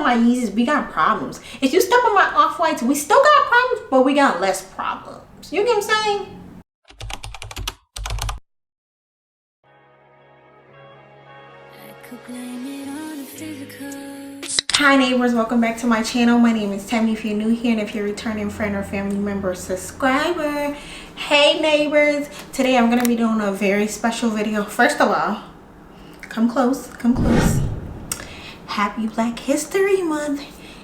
on my Yeezys, we got problems. If you step on my Off-Whites, we still got problems, but we got less problems. You get what I'm saying? Hi neighbors, welcome back to my channel. My name is Temi if you're new here, and if you're a returning friend or family member or subscriber. Hey neighbors, today I'm gonna be doing a very special video. First of all, come close. Happy Black History Month.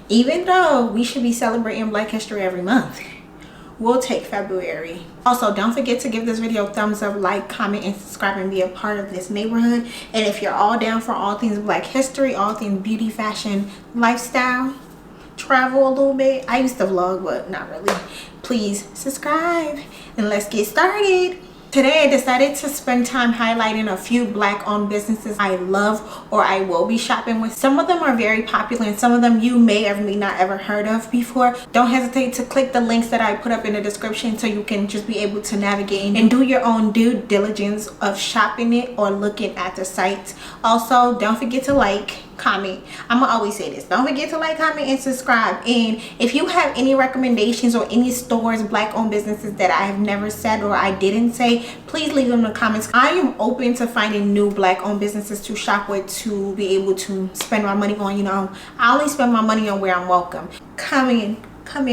Even though we should be celebrating Black History every month, we'll take February. Also, don't forget to give this video a thumbs up, like, comment, and subscribe, and be a part of this neighborhood. And if you're all down for all things Black history, all things beauty, fashion, lifestyle, travel a little bit, I used to vlog, but not really, please subscribe and let's get started. Today I decided to spend time highlighting a few Black owned businesses I love or I will be shopping with. Some of them are very popular and some of them you may or may not ever heard of before. Don't hesitate to click the links that I put up in the description so you can just be able to navigate and do your own due diligence of shopping it or looking at the sites. Also, don't forget to like, comment. I'm gonna always say this, don't forget to like, comment, and subscribe. And if you have any recommendations or any stores, Black owned businesses that I have never said or I didn't say, please leave them in the comments. I am open to finding new Black owned businesses to shop with, to be able to spend my money on. You know, I only spend my money on where I'm welcome. Come in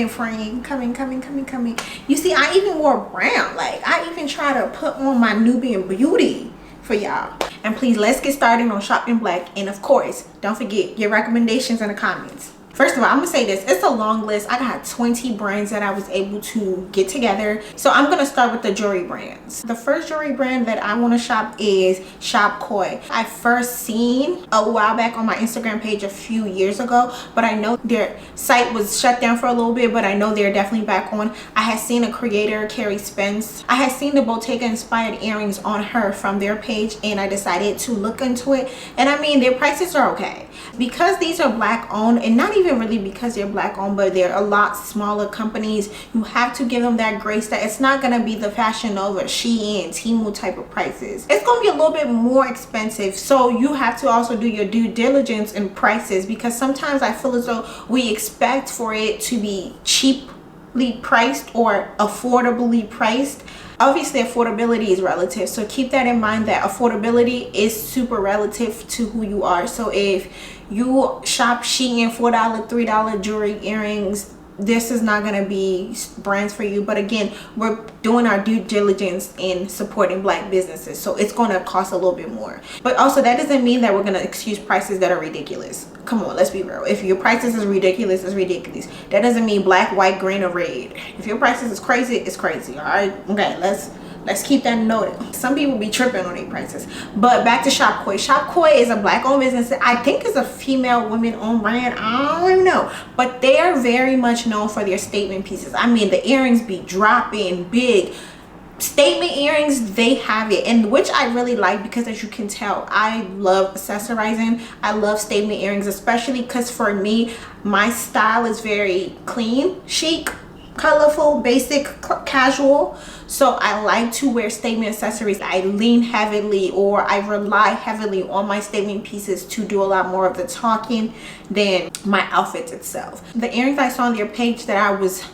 friend, come in. You see, I even wore brown. Like, I even try to put on my Nubian beauty for y'all. And please, let's get started on shopping Black. And of course, don't forget your recommendations in the comments. First of all, I'm gonna say this, it's a long list. I got 20 brands that I was able to get together. So I'm gonna start with the jewelry brands. The first jewelry brand that I wanna shop is Khoi. I first seen a while back on my Instagram page a few years ago, but I know their site was shut down for a little bit, but I know they're definitely back on. I had seen a creator, Carrie Spence. I had seen the Bottega inspired earrings on her from their page, and I decided to look into it. And I mean, their prices are okay. Because these are Black owned, and not even really because they're Black owned, but they're a lot smaller companies, you have to give them that grace that it's not gonna be the Fashion Nova, Shein, Temu type of prices. It's gonna be a little bit more expensive, so you have to also do your due diligence in prices, because sometimes I feel as though we expect for it to be cheaply priced or affordably priced. Obviously, affordability is relative, so keep that in mind, that affordability is super relative to who you are. So if you shop Shein, $4, $3 jewelry, earrings, this is not going to be brands for you. But again, we're doing our due diligence in supporting Black businesses, so it's going to cost a little bit more. But also, that doesn't mean that we're going to excuse prices that are ridiculous. Come on, let's be real. If your prices is ridiculous, it's ridiculous. That doesn't mean black, white, green, or red. If your prices is crazy, it's crazy. All right, okay, let's keep that noted. Some people be tripping on their prices. But back to Khoi. Khoi is a Black owned business. I think it's a female women owned brand. I don't even know, but they are very much known for their statement pieces. I mean, the earrings be dropping big. Statement earrings, they have it, and which I really like, because as you can tell, I love accessorizing. I love statement earrings, especially because for me, my style is very clean, chic, colorful, basic, casual. So I like to wear statement accessories. I lean heavily, or I rely heavily on my statement pieces to do a lot more of the talking than my outfits itself. The earrings I saw on their page that I was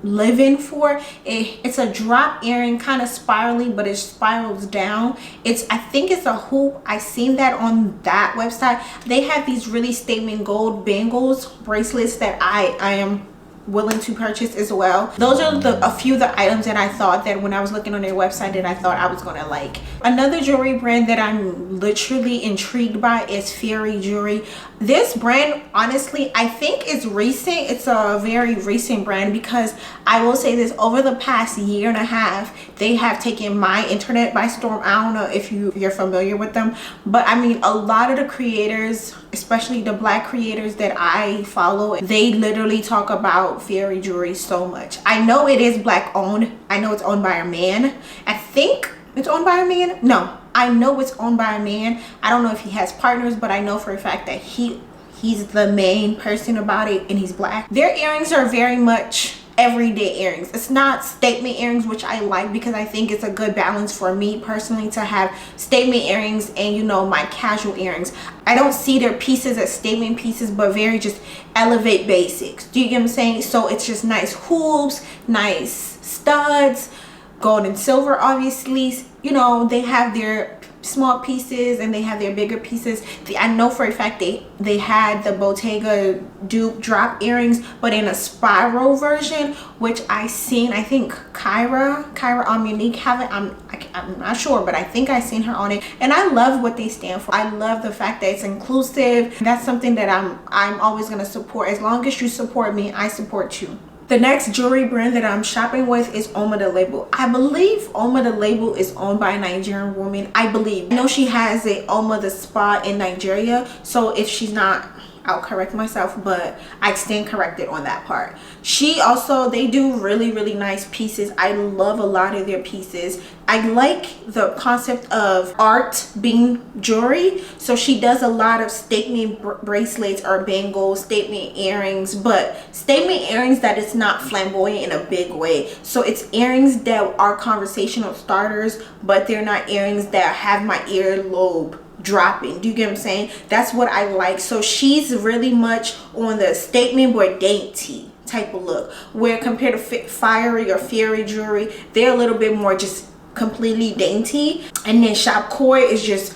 living for, it's a drop earring, kind of spiraling, but it spirals down. I think it's a hoop. I seen that on that website. They have these really statement gold bangles, bracelets that I am willing to purchase as well. Those are a few of the items that I thought that when I was looking on their website that I thought I was gonna like. Another jewelry brand that I'm literally intrigued by is Fairy Jewelry. This brand, honestly, I think is recent. It's a very recent brand, because I will say this, over the past year and a half, they have taken my internet by storm. I don't know if you're familiar with them, but I mean, a lot of the creators, especially the Black creators that I follow, they literally talk about Fairy Jewelry so much. I know it is Black owned. I know it's owned by a man. I think it's owned by a man. No, I know it's owned by a man. I don't know if he has partners, but I know for a fact that he's the main person about it, and he's Black. Their earrings are very much everyday earrings. It's not statement earrings, which I like because I think it's a good balance for me personally to have statement earrings and, you know, my casual earrings. I don't see their pieces as statement pieces, but very just elevate basics. Do you get what I'm saying? So it's just nice hoops, nice studs, gold and silver, obviously. You know, they have their small pieces and they have their bigger pieces. I know for a fact they had the Bottega dupe drop earrings, but in a spiral version, which I seen, I think Kyra Unique have it. I'm not sure, but I think I seen her on it, and I love what they stand for. I love the fact that it's inclusive. That's something that I'm always going to support. As long as you support me, I support you. The next jewelry brand that I'm shopping with is Oma the Label. I believe Oma the Label is owned by a Nigerian woman. I believe. I know she has a Oma the Spa in Nigeria. So if she's not, I'll correct myself, but I stand corrected on that part. They do really, really nice pieces. I love a lot of their pieces. I like the concept of art being jewelry. So she does a lot of statement bracelets or bangles, statement earrings, but statement earrings that is not flamboyant in a big way. So it's earrings that are conversational starters, but they're not earrings that have my earlobe dropping. Do you get what I'm saying? That's what I like. So she's really much on the statement but dainty type of look, where compared to fiery or fairy jewelry, they're a little bit more just completely dainty, and then Shop Khoi is just,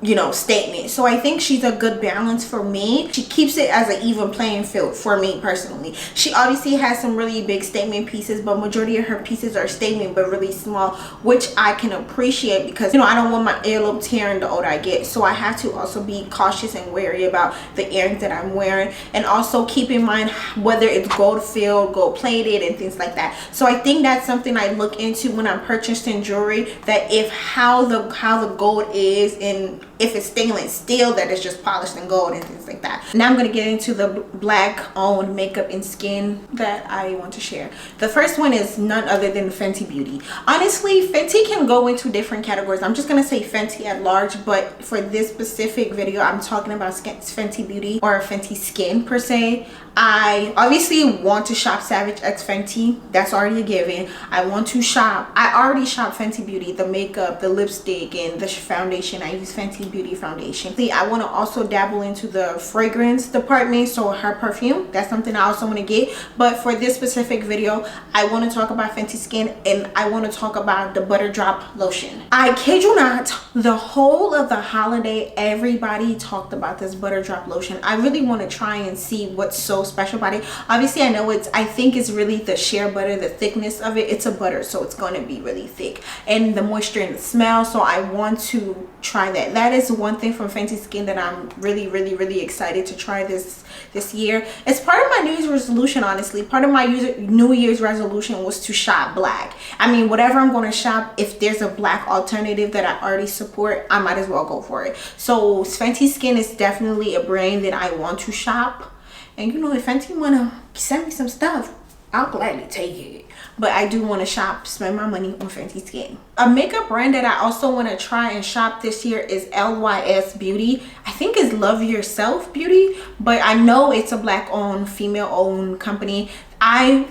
you know, statement. So I think she's a good balance for me. She keeps it as an even playing field for me personally. She obviously has some really big statement pieces, but majority of her pieces are statement but really small, which I can appreciate because, you know, I don't want my earlobe tearing the older I get. So I have to also be cautious and wary about the earrings that I'm wearing, and also keep in mind whether it's gold filled, gold plated, and things like that. So I think that's something I look into when I'm purchasing jewelry, that if how the gold is, and if it's stainless steel, that is just polished in gold and things like that. Now I'm going to get into the black owned makeup and skin that I want to share. The first one is none other than Fenty Beauty. Honestly, Fenty can go into different categories. I'm just going to say Fenty at large, but for this specific video, I'm talking about Fenty Beauty or Fenty Skin per se. I obviously want to shop Savage X Fenty. That's already a given. I already shop Fenty Beauty, the makeup, the lipstick, and the foundation. I use Fenty Beauty foundation. See, I want to also dabble into the fragrance department, so her perfume, that's something I also want to get. But for this specific video, I want to talk about Fenty Skin, and I want to talk about the Butter Drop lotion. I kid you not, the whole of the holiday, everybody talked about this Butter Drop lotion. I really want to try and see what's so special about it. Obviously, I think it's really the shea butter, the thickness of it. It's a butter, so it's going to be really thick, and the moisture and the smell. So I want to try that. That is one thing from Fenty Skin that I'm really excited to try this year. It's part of my New Year's resolution. Honestly, part of my New Year's resolution was to shop black. I mean, whatever I'm going to shop, if there's a black alternative that I already support, I might as well go for it. So Fenty Skin is definitely a brand that I want to shop. And you know, if Fenty want to send me some stuff, I'll gladly take it. But I do want to shop, spend my money on Fenty Skin. A makeup brand that I also want to try and shop this year is LYS Beauty. I think it's Love Yourself Beauty, but I know it's a black owned, female owned company. I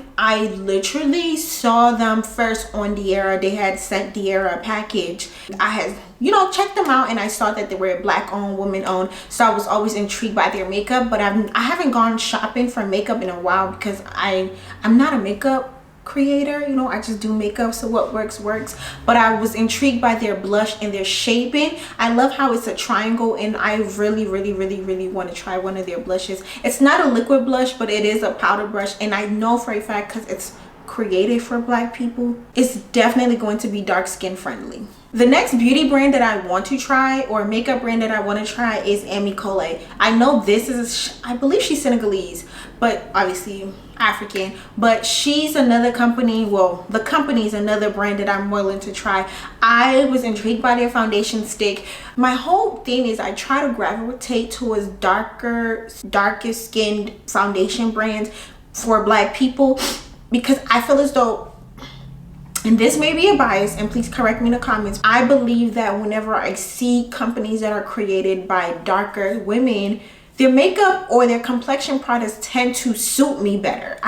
literally saw them first on Diera. They had sent Diera a package. I had, you know, checked them out, and I saw that they were black owned, woman owned. So I was always intrigued by their makeup, but I haven't gone shopping for makeup in a while because I'm not a makeup creator, you know. I just do makeup, so what works. But I was intrigued by their blush and their shaping. I love how it's a triangle, and I really want to try one of their blushes. It's not a liquid blush, but it is a powder brush, and I know for a fact, because it's created for black people, it's definitely going to be dark skin friendly. The next beauty brand that I want to try, or makeup brand that I want to try, is Colé. I know this is, I believe she's Senegalese, but obviously African, but she's another company. Well, the company is another brand that I'm willing to try. I was intrigued by their foundation stick. My whole thing is I try to gravitate towards darker skinned foundation brands for black people, because I feel as though, and this may be a bias, and please correct me in the comments, I believe that whenever I see companies that are created by darker women, their makeup or their complexion products tend to suit me better.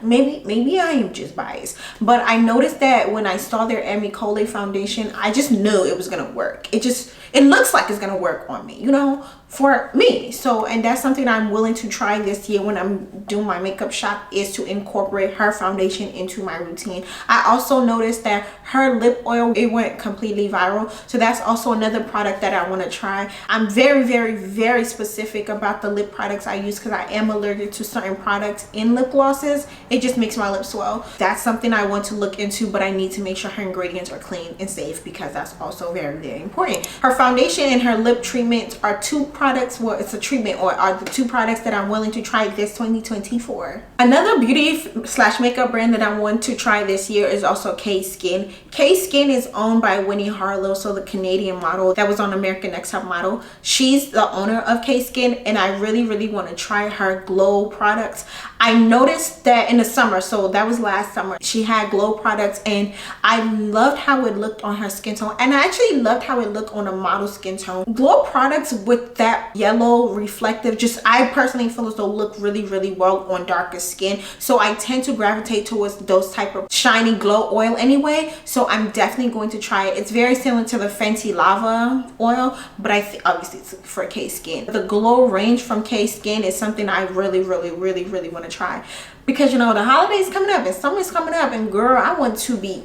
Maybe I am just biased, but I noticed that when I saw their Emi Colé foundation, I just knew it was gonna work. It looks like it's gonna work on me, you know, for me. So, and that's something I'm willing to try this year when I'm doing my makeup shop, is to incorporate her foundation into my routine. I also noticed that her lip oil, it went completely viral, so that's also another product that I want to try. I'm very specific about the lip products I use because I am allergic to certain products in lip glosses. It just makes my lips swell. That's something I want to look into, but I need to make sure her ingredients are clean and safe, because that's also very important. Her foundation and her lip treatment are two products, well, it's a treatment, or are the two products that I'm willing to try this 2024. Another beauty slash makeup brand that I want to try this year is also K Skin. K Skin is owned by Winnie Harlow, so the Canadian model that was on American Next Top Model. She's the owner of K Skin, and I really want to try her glow products. I noticed that in the summer, so that was last summer, she had glow products, and I loved how it looked on her skin tone, and I actually loved how it looked on a model skin tone. Glow products with that yellow reflective, just, I personally feel as though look really well on darker skin, so I tend to gravitate towards those type of shiny glow oil anyway. So I'm definitely going to try it. It's very similar to the Fenty Lava oil, but I think obviously it's for K Skin. The glow range from K Skin is something I really want to try, because, you know, the holidays coming up and summer's coming up, and girl, I want to be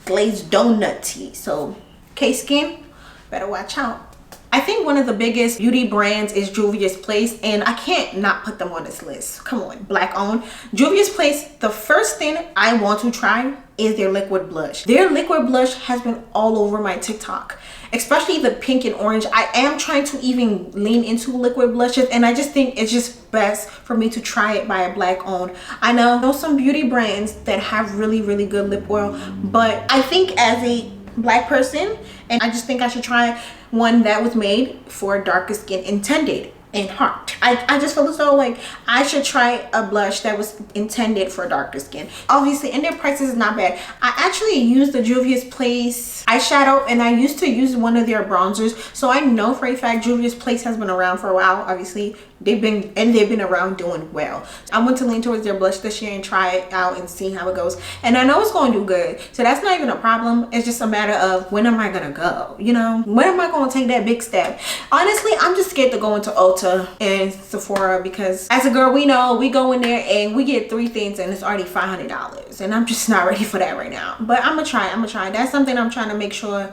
glazed donutty. So K Skin, better watch out. I think one of the biggest beauty brands is Juvia's Place, and I can't not put them on this list. Come on, black owned. Juvia's Place, the first thing I want to try is their liquid blush. Their liquid blush has been all over my TikTok, especially the pink and orange. I am trying to even lean into liquid blushes, and I just think it's just best for me to try it by a black owned. I know some beauty brands that have really good lip oil, but I think as a black person, and I just think I should try one that was made for darker skin, intended in heart. I just feel as though like I should try a blush that was intended for darker skin. Obviously, and their prices is not bad. I actually used the Juvia's Place eyeshadow, and I used to use one of their bronzers, so I know for a fact Juvia's Place has been around for a while. Obviously they've been around doing well. I want to lean towards their blush this year and try it out and see how it goes, and I know it's going to do good, so that's not even a problem. It's just a matter of when am I gonna go, you know, when am I gonna take that big step. Honestly, I'm just scared to go into Ulta and Sephora, because as a girl, we know we go in there and we get 3 things and it's already $500, and I'm just not ready for that right now. But I'm gonna try. That's something I'm trying to make sure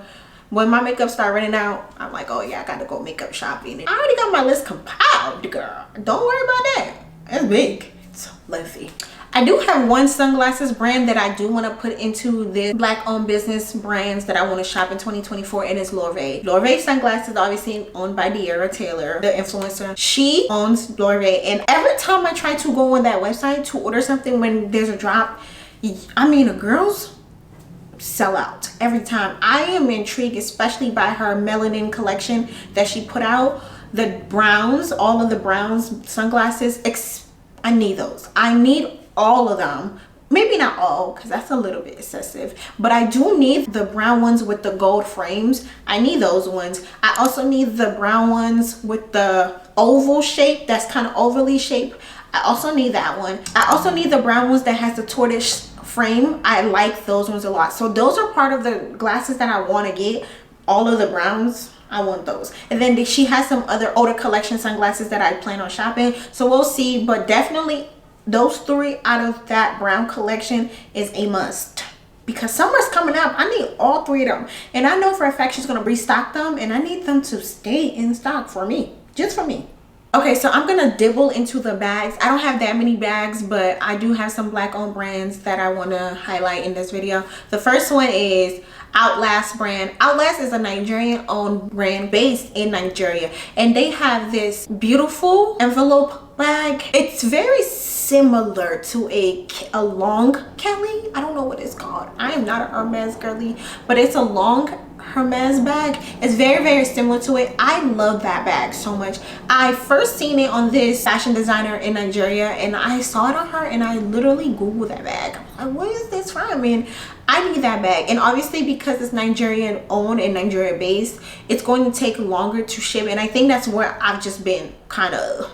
when my makeup start running out, I'm like, oh yeah, I gotta go makeup shopping. I already got my list compiled, girl. Don't worry about that. It's big. So let's see. I do have one sunglasses brand that I do want to put into the black owned business brands that I want to shop in 2024, and it's Lorvae. Lorvae sunglasses, obviously owned by De'Ara Taylor, the influencer. She owns Lorvae, and every time I try to go on that website to order something when there's a drop, I mean, the girls sell out every time. I am intrigued, especially by her melanin collection that she put out. The browns, all of the browns sunglasses, I need those. I need all of them. Maybe not all, because that's a little bit excessive, but I do need the brown ones with the gold frames. I need those ones. I also need the brown ones with the oval shape, that's kind of overly shaped. I also need that one. I also need the brown ones that has the tortoise frame. I like those ones a lot. So those are part of the glasses that I want to get. All of the browns, I want those. And then she has some other older collection sunglasses that I plan on shopping, so we'll see. But definitely those 3 out of that brown collection is a must, because summer's coming up. I need all 3 of them, and I know for a fact she's gonna restock them, and I need them to stay in stock for me, just for me. Okay, so I'm gonna dibble into the bags. I don't have that many bags, but I do have some black owned brands that I want to highlight in this video. The first one is Outlash brand. Outlash is a Nigerian owned brand based in Nigeria, and they have this beautiful envelope bag. It's very similar to a long Kelly. I don't know what it's called. I am not a Hermes girly, but it's a long Hermes bag. It's very similar to it. I love that bag so much. I first seen it on this fashion designer in Nigeria, and I saw it on her, and I literally googled that bag. I'm like, what is this from? And I need that bag. And obviously because it's Nigerian owned and Nigeria based, it's going to take longer to ship. And I think that's where I've just been kind of,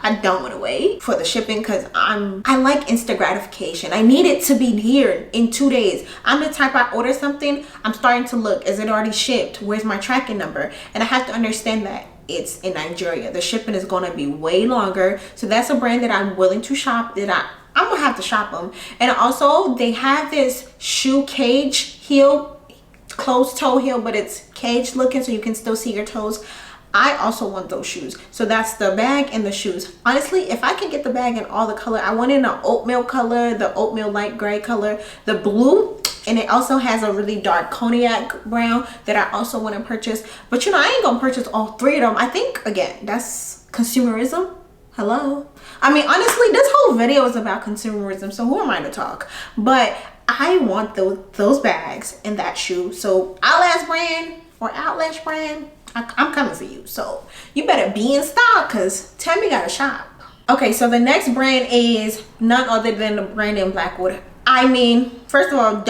I don't want to wait for the shipping because I like instant gratification. I need it to be here in 2 days. I'm the type, I order something, I'm starting to look, is it already shipped? Where's my tracking number? And I have to understand that it's in Nigeria. The shipping is going to be way longer. So that's a brand that I'm willing to shop, that I'm gonna have to shop them. And also they have this shoe cage heel, closed toe heel, but it's cage looking so you can still see your toes. I also want those shoes. So that's the bag and the shoes. Honestly, if I can get the bag in all the color, I want it in an oatmeal color, the oatmeal light gray color, the blue, and it also has a really dark cognac brown that I also want to purchase. But you know, I ain't gonna purchase all 3 of them. I think, again, that's consumerism. Hello. I mean, honestly, this whole video is about consumerism, so who am I to talk? But I want those bags and that shoe. So Outlash brand or Outlash brand, I'm coming for you. So you better be in stock because Temi got a shop. Okay, so the next brand is none other than the brand in Blackwood. I mean, first of all,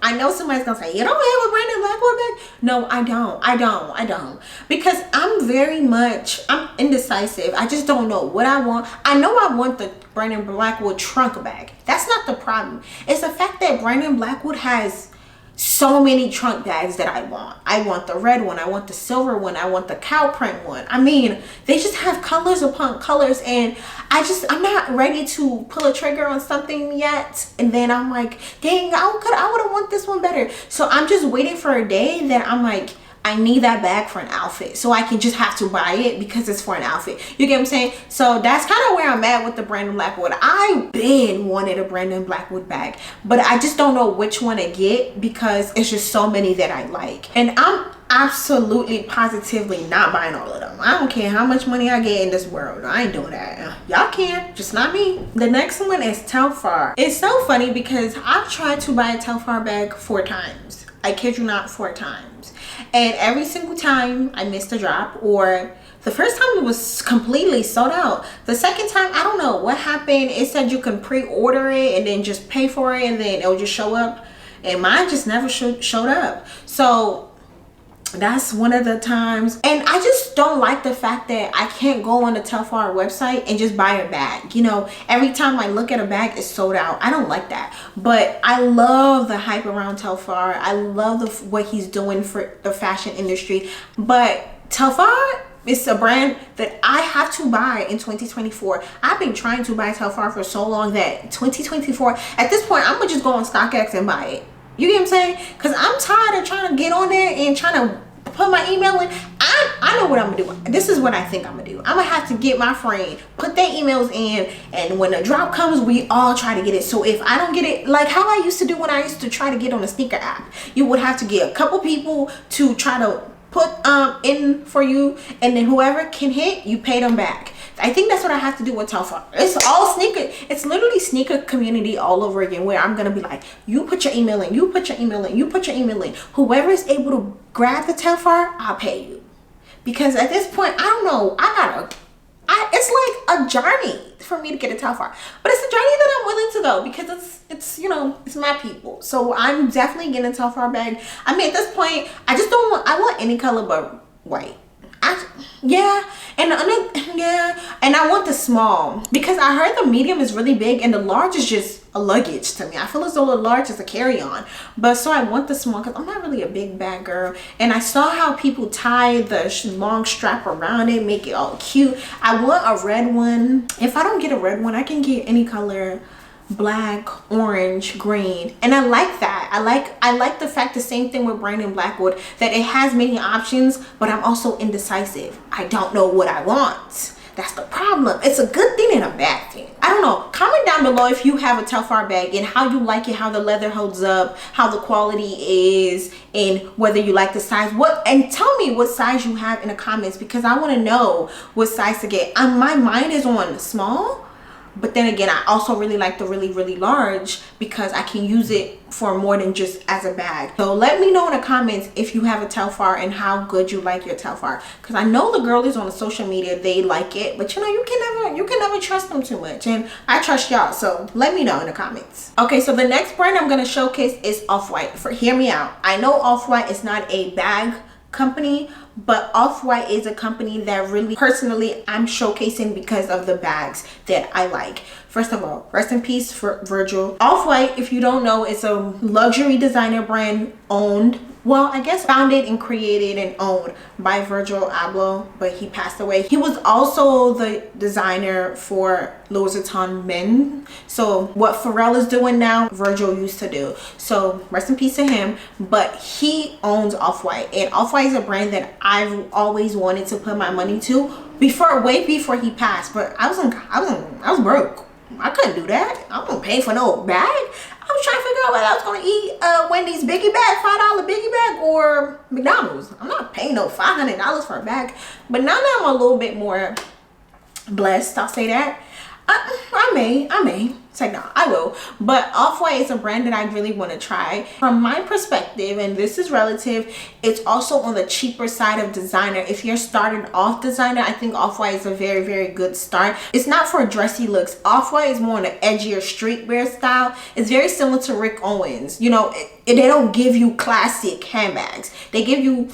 I know somebody's gonna say, you don't have a brand in Blackwood bag? No, I don't. Because I'm indecisive. I just don't know what I want. I know I want the Brandon Blackwood trunk bag. That's not the problem. It's the fact that Brandon Blackwood has so many trunk bags that I want. I want the red one, I want the silver one, I want the cow print one. I mean, they just have colors upon colors, and I'm not ready to pull a trigger on something yet. And then I'm like, dang, I would have want this one better. So I'm just waiting for a day that I'm like, I need that bag for an outfit, so I can just have to buy it because it's for an outfit. You get what I'm saying? So that's kind of where I'm at with the Brandon Blackwood. I been wanted a Brandon Blackwood bag, but I just don't know which one to get because it's just so many that I like. And I'm absolutely positively not buying all of them. I don't care how much money I get in this world. I ain't doing that. Y'all can, just not me. The next one is Telfar. It's so funny because I've tried to buy a Telfar bag 4 times. I kid you not, 4 times. And every single time I missed a drop, or the first time it was completely sold out. The second time, I don't know what happened. It said you can pre-order it and then just pay for it and then it'll just show up. And mine just never showed up. So that's one of the times. And I just don't like the fact that I can't go on the Telfar website and just buy a bag. You know, every time I look at a bag, it's sold out. I don't like that. But I love the hype around Telfar. I love what he's doing for the fashion industry. But Telfar is a brand that I have to buy in 2024. I've been trying to buy Telfar for so long that 2024, at this point, I'm gonna just go on StockX and buy it. You get what I'm saying? Because I'm tired of trying to get on there and trying to put my email in. I know what I'm gonna do. This is what I think I'm gonna do. I'm gonna have to get my friend, put their emails in, and when the drop comes, we all try to get it. So if I don't get it, like how I used to do when I used to try to get on a sneaker app, you would have to get a couple people to try to put in for you, and then whoever can hit, you pay them back. I think that's what I have to do with Telfar. It's all sneaker. It's literally sneaker community all over again, where I'm gonna be like, you put your email in, you put your email in, you put your email in. Whoever is able to grab the Telfar, I'll pay you. Because at this point, I don't know. It's like a journey for me to get a Telfar, but it's a journey that I'm willing to go because it's you know, it's my people. So I'm definitely getting a Telfar bag. I mean, at this point, I want any color but white. And I want the small because I heard the medium is really big and the large is just a luggage to me. I feel as though the large is a carry-on, but so I want the small because I'm not really a big bag girl. And I saw how people tie the long strap around it, make it all cute. I want a red one. If I don't get a red one, I can get any color. Black, orange, green, and I like that. I like the fact, the same thing with Brandon Blackwood, that it has many options, but I'm also indecisive. I don't know what I want. That's the problem. It's a good thing and a bad thing. I don't know. Comment down below if you have a Telfar bag and how you like it, how the leather holds up, how the quality is, and whether you like the size. And tell me what size you have in the comments because I want to know what size to get. My mind is on small, But then again, I also really like the really large because I can use it for more than just as a bag. So let me know in the comments if you have a Telfar and how good you like your Telfar, because I know the girlies on the social media, they like it, but you know, you can never trust them too much, and I trust y'all. So let me know in the comments. Okay, so the next brand I'm going to showcase is Off-White. Hear me out. I know Off-White is not a bag company, but Off-White is a company that really personally I'm showcasing because of the bags that I like. First of all, rest in peace for Virgil. Off-White, if you don't know, is a luxury designer brand owned, well, I guess founded and created and owned by Virgil Abloh, but he passed away. He was also the designer for Louis Vuitton Men. So what Pharrell is doing now, Virgil used to do. So rest in peace to him. But he owns Off-White, and Off-White is a brand that I've always wanted to put my money to way before he passed. But I was broke. I couldn't do that. I wasn't paying for no bag. I was trying to figure out whether I was going to eat Wendy's biggie bag, $5 biggie bag, or McDonald's. I'm not paying no $500 for a bag. But now that I'm a little bit more blessed, I'll say that, I may. It's like, no, I will. But Off-White is a brand that I really want to try. From my perspective, and this is relative, it's also on the cheaper side of designer. If you're starting off designer, I think Off-White is a very good start. It's not for dressy looks. Off-White is more on the edgier streetwear style. It's very similar to Rick Owens. You know, they don't give you classic handbags. They give you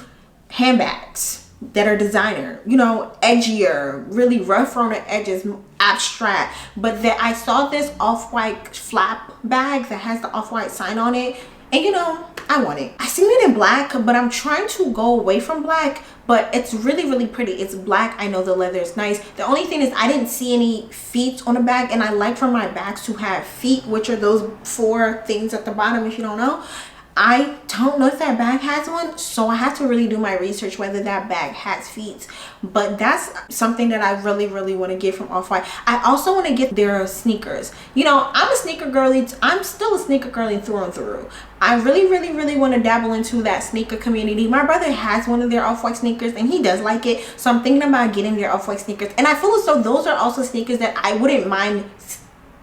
handbags that are designer, you know, edgier, really rough on the edges, abstract. But that I saw this Off-White flap bag that has the Off-White sign on it, and you know, I want it. I seen it in black, but I'm trying to go away from black. But it's really pretty. It's black. I know the leather is nice. The only thing is I didn't see any feet on the bag, and I like for my bags to have feet, which are those 4 things at the bottom, if you don't know. I don't know if that bag has one, so I have to really do my research whether that bag has feet. But that's something that I really want to get from Off-White. I also want to get their sneakers. You know, I'm a sneaker girly. I'm still a sneaker girly through and through. I really want to dabble into that sneaker community. My brother has one of their Off-White sneakers and he does like it, so I'm thinking about getting their Off-White sneakers. And I feel as though those are also sneakers that I wouldn't mind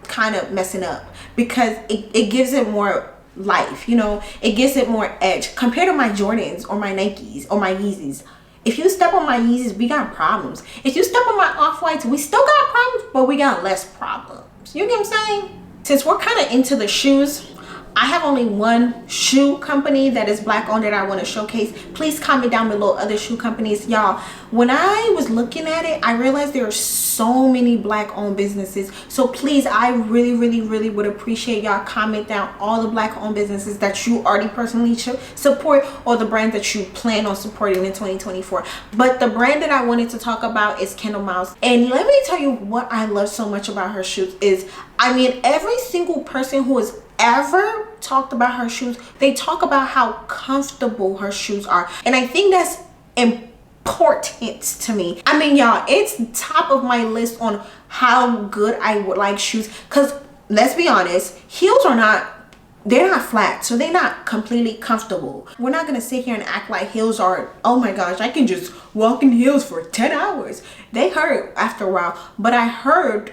kind of messing up, because it gives it more life, you know, it gives it more edge compared to my Jordans or my Nikes or my Yeezys. If you step on my Yeezys, we got problems. If you step on my Off-Whites, we still got problems, but we got less problems. You get what I'm saying? Since we're kind of into the shoes, I have only one shoe company that is black owned that I want to showcase. Please comment down below other shoe companies. Y'all, when I was looking at it, I realized there are so many black owned businesses. So please, I really would appreciate y'all comment down all the black owned businesses that you already personally support, or the brand that you plan on supporting in 2024. But the brand that I wanted to talk about is Kendall Mouse. And let me tell you what I love so much about her shoes is, I mean, every single person who has ever talked about her shoes, they talk about how comfortable her shoes are, and I think that's important to me. I mean, y'all, it's top of my list on how good I would like shoes, because let's be honest, heels are not, they're not flat, so they're not completely comfortable. We're not gonna sit here and act like heels are, oh my gosh, I can just walk in heels for 10 hours. They hurt after a while. But I heard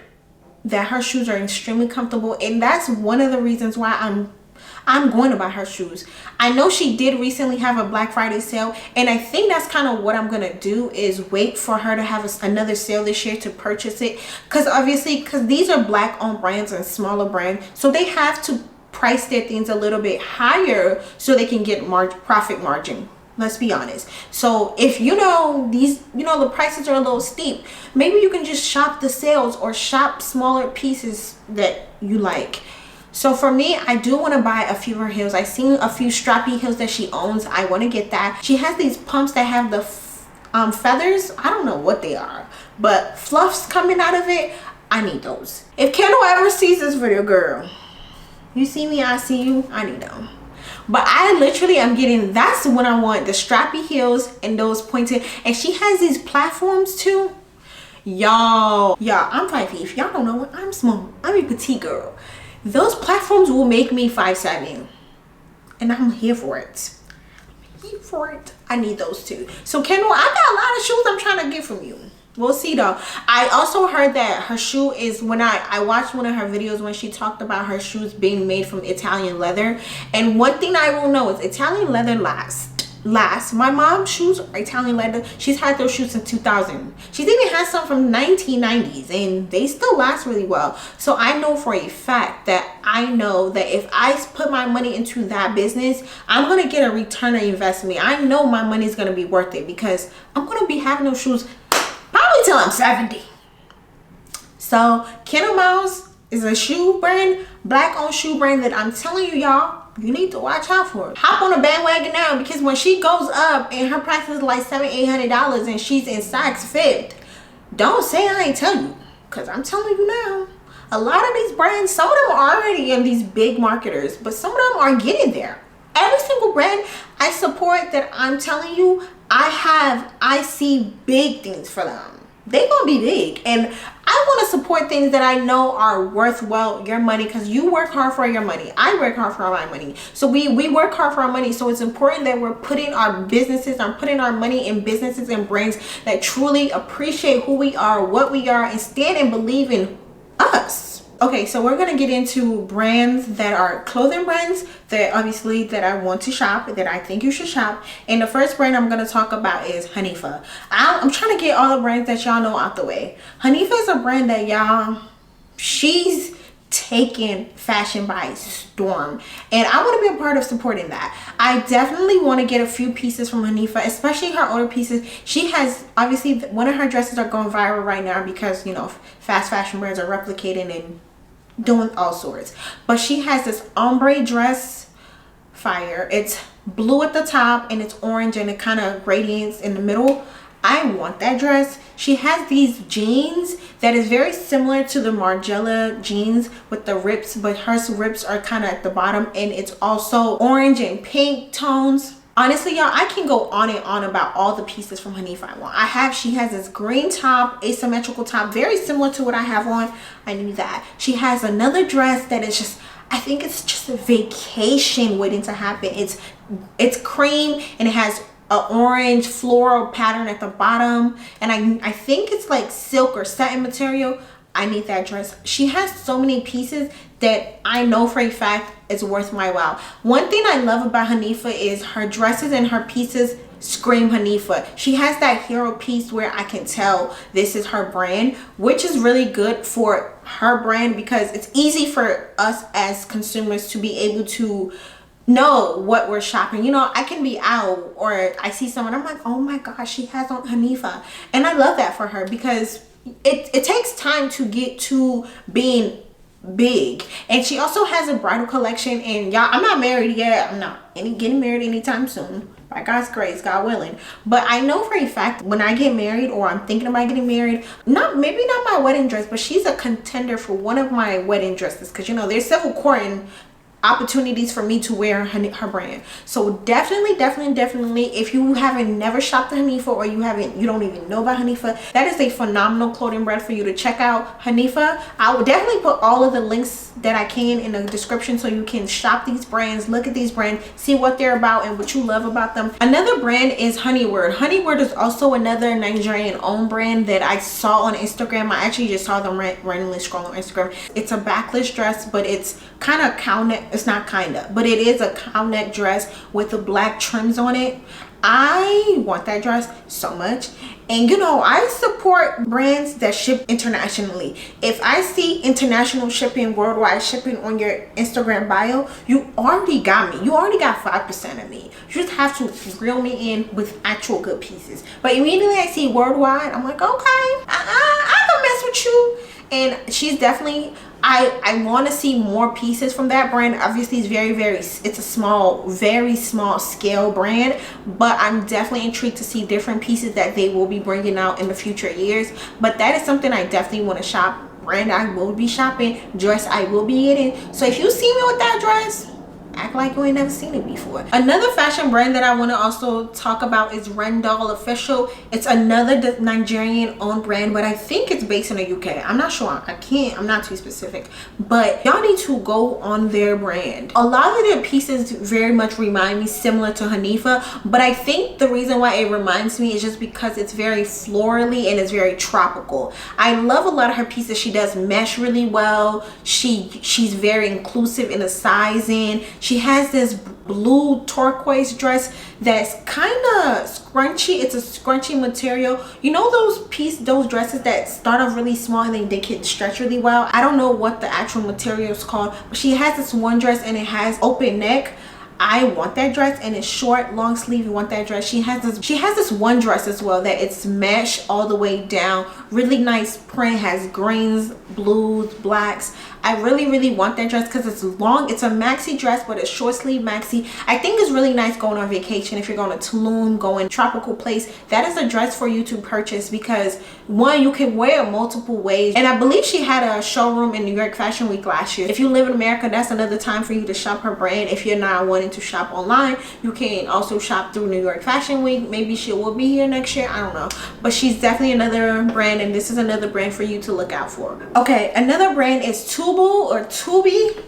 that her shoes are extremely comfortable, and that's one of the reasons why I'm going to buy her shoes. I know she did recently have a Black Friday sale, and I think that's kind of what I'm gonna do, is wait for her to have another sale this year to purchase it, because obviously, because these are black owned brands and smaller brands, so they have to price their things a little bit higher so they can get profit margin. Let's be honest. So if you know these, you know, the prices are a little steep, maybe you can just shop the sales or shop smaller pieces that you like. So for me, I do want to buy a few of her heels. I've seen a few strappy heels that she owns. I want to get that. She has these pumps that have the feathers. I don't know what they are, but fluffs coming out of it. I need those. If Kendall ever sees this video, girl, you see me, I see you, I need them. But I literally am getting, that's what I want, the strappy heels and those pointed. And she has these platforms too. Y'all, I'm 5 feet. If y'all don't know, I'm small. I'm a petite girl. Those platforms will make me 5'7", and I'm here for it. I'm here for it. I need those too. So Kendall, I got a lot of shoes I'm trying to get from you. We'll see though. I also heard that her shoe is, when I watched one of her videos when she talked about her shoes being made from Italian leather. And one thing I will know is Italian leather lasts. My mom's shoes are Italian leather. She's had those shoes since 2000. She's even had some from 1990s and they still last really well. So I know for a fact that I know that if I put my money into that business, I'm going to get a return on investment. I know my money is going to be worth it because I'm going to be having those shoes probably till I'm 70. So Kendall Mouse is a shoe brand, black owned shoe brand that I'm telling you, y'all, you need to watch out for it. Hop on a bandwagon now, because when she goes up and her price is like $700-800 and she's in size 5, don't say I ain't tell you, because I'm telling you now. A lot of these brands, some of them are already in these big marketers, but some of them are getting there. Every single brand I support that I'm telling you, I see big things for them. They gonna be big, and I want to support things that I know are worth your money, because you work hard for your money. I work hard for my money, so we work hard for our money. So it's important that we're putting our businesses, putting our money in businesses and brands that truly appreciate who we are, what we are, and stand and believe in us. Okay, so we're gonna get into brands that are clothing brands that obviously that I want to shop, that I think you should shop. And the first brand I'm gonna talk about is Hanifa. I'm trying to get all the brands that y'all know out the way. Hanifa is a brand that y'all, she's taken fashion by storm, and I want to be a part of supporting that. I definitely want to get a few pieces from Hanifa, especially her older pieces. She has, obviously, one of her dresses are going viral right now because, you know, fast fashion brands are replicating and doing all sorts. But she has this ombre dress, fire. It's blue at the top and it's orange and it kind of radiates in the middle. I want that dress. She has these jeans that is very similar to the Margiela jeans with the rips, but her rips are kind of at the bottom, and it's also orange and pink tones. Honestly, y'all, I can go on and on about all the pieces from Hanifa I want. She has this green top, asymmetrical top, very similar to what I have on. I need that. She has another dress that is just, I think it's just a vacation waiting to happen. It's cream and it has an orange floral pattern at the bottom, and I think it's like silk or satin material. I need that dress. She has so many pieces that I know for a fact it's worth my while. One thing I love about Hanifa is her dresses and her pieces scream Hanifa. She has that hero piece where I can tell this is her brand, which is really good for her brand because it's easy for us as consumers to be able to know what we're shopping. You know, I can be out or I see someone, I'm like, oh my gosh, she has on Hanifa. And I love that for her because it takes time to get to being big. And she also has a bridal collection, and y'all, I'm not married yet. I'm not getting married anytime soon, by God's grace, God willing. But I know for a fact when I get married, or I'm thinking about getting married, maybe not my wedding dress, but she's a contender for one of my wedding dresses, because you know there's several courting opportunities for me to wear her brand. So definitely if you haven't never shopped at Hanifa, or you don't even know about Hanifa, that is a phenomenal clothing brand for you to check out. Hanifa, I will definitely put all of the links that I can in the description so you can shop these brands, look at these brands, see what they're about and what you love about them. Another brand is Wrld. Wrld is also another Nigerian owned brand that I saw on Instagram. I actually just saw them randomly scroll on Instagram. It's a backless dress, but it's kind of cow neck. It's not kinda, but it is a cow neck dress with the black trims on it. I want that dress so much. And you know, I support brands that ship internationally. If I see international shipping, worldwide shipping on your Instagram bio, you already got me. You already got 5% of me. You just have to reel me in with actual good pieces. But immediately I see worldwide, I'm like, okay, I can mess with you. And she's definitely, I want to see more pieces from that brand. Obviously it's a very small scale brand, but I'm definitely intrigued to see different pieces that they will be bringing out in the future years. But that is something I definitely want to shop. Brand I will be shopping, dress I will be getting. So if you see me with that dress, Act like you ain't never seen it before. Another fashion brand that I want to also talk about is Rendoll Official. It's another Nigerian owned brand, but I think it's based in the UK. I'm not sure. I'm not too specific, but y'all need to go on their brand. A lot of their pieces very much remind me similar to Hanifa, but I think the reason why it reminds me is just because it's very florally and it's very tropical. I love a lot of her pieces. She does mesh really well. She's very inclusive in the sizing. She has this blue turquoise dress that's kind of scrunchy. It's a scrunchy material. You know those dresses that start off really small and then they can stretch really well? I don't know what the actual material is called, but she has this one dress and it has open neck. I want that dress, and it's short, long sleeve. You want that dress. She has this one dress as well that it's mesh all the way down. Really nice print, has greens, blues, blacks. I really want that dress because it's long. It's a maxi dress, but it's short sleeve maxi. I think it's really nice going on vacation. If you're going to Tulum, going tropical place, that is a dress for you to purchase because one, you can wear it multiple ways. And I believe she had a showroom in New York Fashion Week last year. If you live in America, that's another time for you to shop her brand. If you're not wanting to shop online, you can also shop through New York Fashion Week. Maybe she will be here next year, I don't know, but she's definitely another brand, and this is another brand for you to look out for. Okay, another brand is Tubo or Tubi.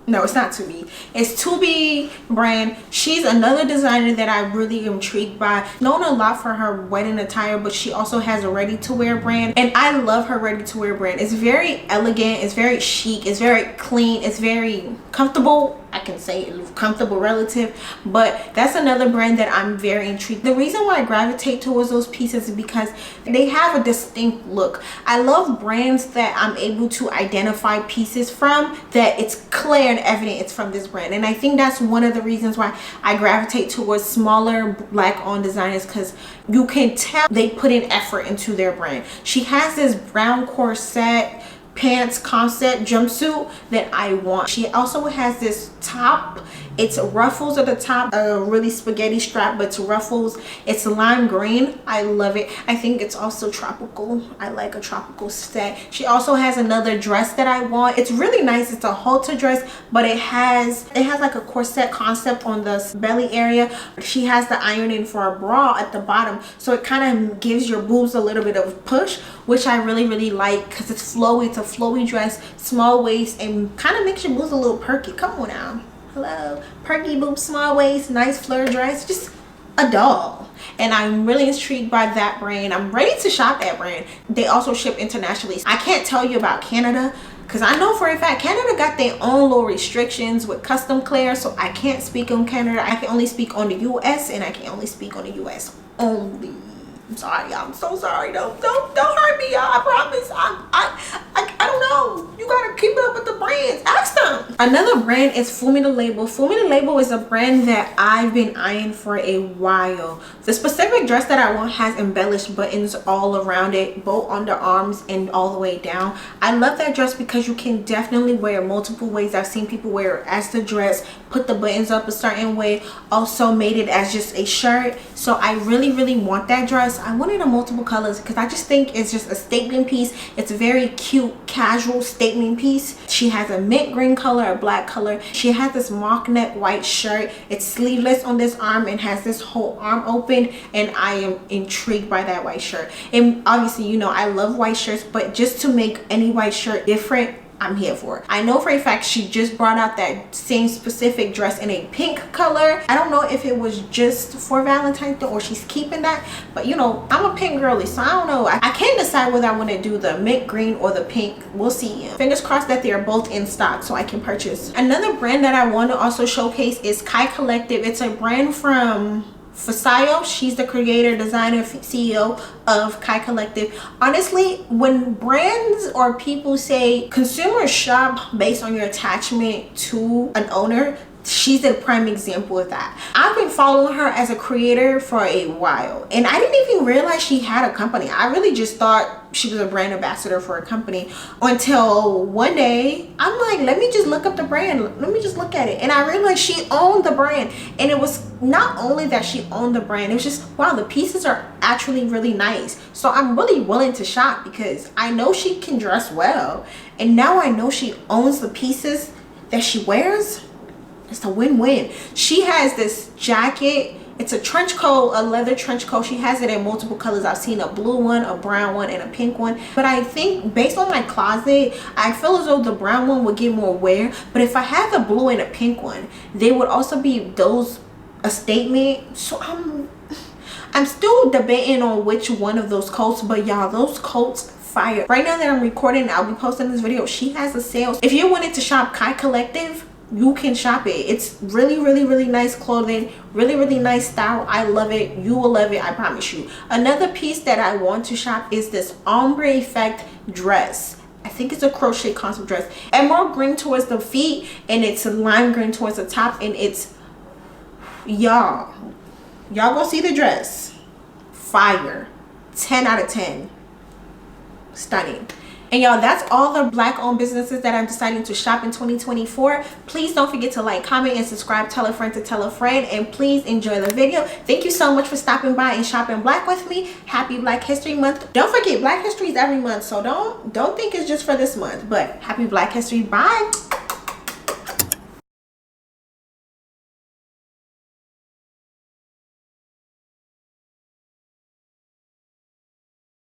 No, it's not Tubi. It's Tubi brand. She's another designer that I really am intrigued by. Known a lot for her wedding attire, but she also has a ready-to-wear brand, and I love her ready-to-wear brand. It's very elegant, it's very chic, it's very clean, it's very comfortable. I can say comfortable relative, but that's another brand that I'm very intrigued. The reason why I gravitate towards those pieces is because they have a distinct look. I love brands that I'm able to identify pieces from, that it's clear and evident it's from this brand. And I think that's one of the reasons why I gravitate towards smaller black owned designers, because you can tell they put in effort into their brand. She has this brown corset pants concept jumpsuit that I want. She also has this top. It's ruffles at the top, a really spaghetti strap, but it's ruffles. It's lime green. I love it. I think it's also tropical. I like a tropical set. She also has another dress that I want. It's really nice. It's a halter dress, but it has like a corset concept on the belly area. She has the ironing for a bra at the bottom, so it kind of gives your boobs a little bit of push, which I really like because it's flowy. It's a flowy dress, small waist, and kind of makes your boobs a little perky. Come on now. Hello. Perky boobs, small waist, nice flare dress, just a doll. And I'm really intrigued by that brand. I'm ready to shop that brand. They also ship internationally. I can't tell you about Canada because I know for a fact Canada got their own little restrictions with custom clearance, so I can't speak on Canada. I can only speak on the US, and I can only speak on the US only. I'm sorry, y'all. I'm so sorry. Don't hurt me, y'all. I promise. I don't know. You gotta keep up with the brands. Ask them. Another brand is Fumi the Label. Fumi the Label is a brand that I've been eyeing for a while. The specific dress that I want has embellished buttons all around it, both underarms and all the way down. I love that dress because you can definitely wear multiple ways. I've seen people wear it as the dress, put the buttons up a certain way, also made it as just a shirt. So I really want that dress. I want it in multiple colors because I just think it's just a statement piece. It's a very cute casual statement piece. She has a mint green color, a black color. She has this mock neck white shirt. It's sleeveless on this arm and has this whole arm open, and I am intrigued by that white shirt. And obviously, you know, I love white shirts, but just to make any white shirt different, I'm here for it. I know for a fact she just brought out that same specific dress in a pink color. I don't know if it was just for Valentine's Day or she's keeping that, but you know, I'm a pink girly, so I don't know. I can't decide whether I want to do the mint green or the pink. We'll see. Fingers crossed that they are both in stock so I can purchase. Another brand that I want to also showcase is Khoi Collective. It's a brand from Fasayo. She's the creator, designer, CEO of Khoi Collective. Honestly, when brands or people say consumers shop based on your attachment to an owner, she's a prime example of that. I've been following her as a creator for a while, and I didn't even realize she had a company. I really just thought she was a brand ambassador for a company until one day I'm like, let me just look up the brand, let me just look at it, and I realized she owned the brand. And it was not only that she owned the brand, it was just, wow, the pieces are actually really nice. So I'm really willing to shop because I know she can dress well, and now I know she owns the pieces that she wears. It's a win-win. She has this jacket. It's a trench coat, a leather trench coat. She has it in multiple colors. I've seen a blue one, a brown one, and a pink one. But I think based on my closet, I feel as though the brown one would get more wear. But if I had the blue and a pink one, they would also be those a statement. So I'm still debating on which one of those coats. But y'all, those coats fire. Right now that I'm recording, I'll be posting this video. She has a sale. If you wanted to shop Khoi Collective, you can shop it. It's really nice clothing, really nice style. I love it. You will love it, I promise you. Another piece that I want to shop is this ombre effect dress. I think it's a crochet concept dress. Emerald green towards the feet, and it's lime green towards the top, and it's y'all go see the dress. Fire. 10 out of 10. Stunning. And y'all, that's all the black owned businesses that I'm deciding to shop in 2024. Please don't forget to like, comment, and subscribe. Tell a friend to tell a friend, and please enjoy the video. Thank you so much for stopping by and shopping black with me. Happy Black History Month. Don't forget, Black History is every month, so don't think it's just for this month, but happy Black History. Bye.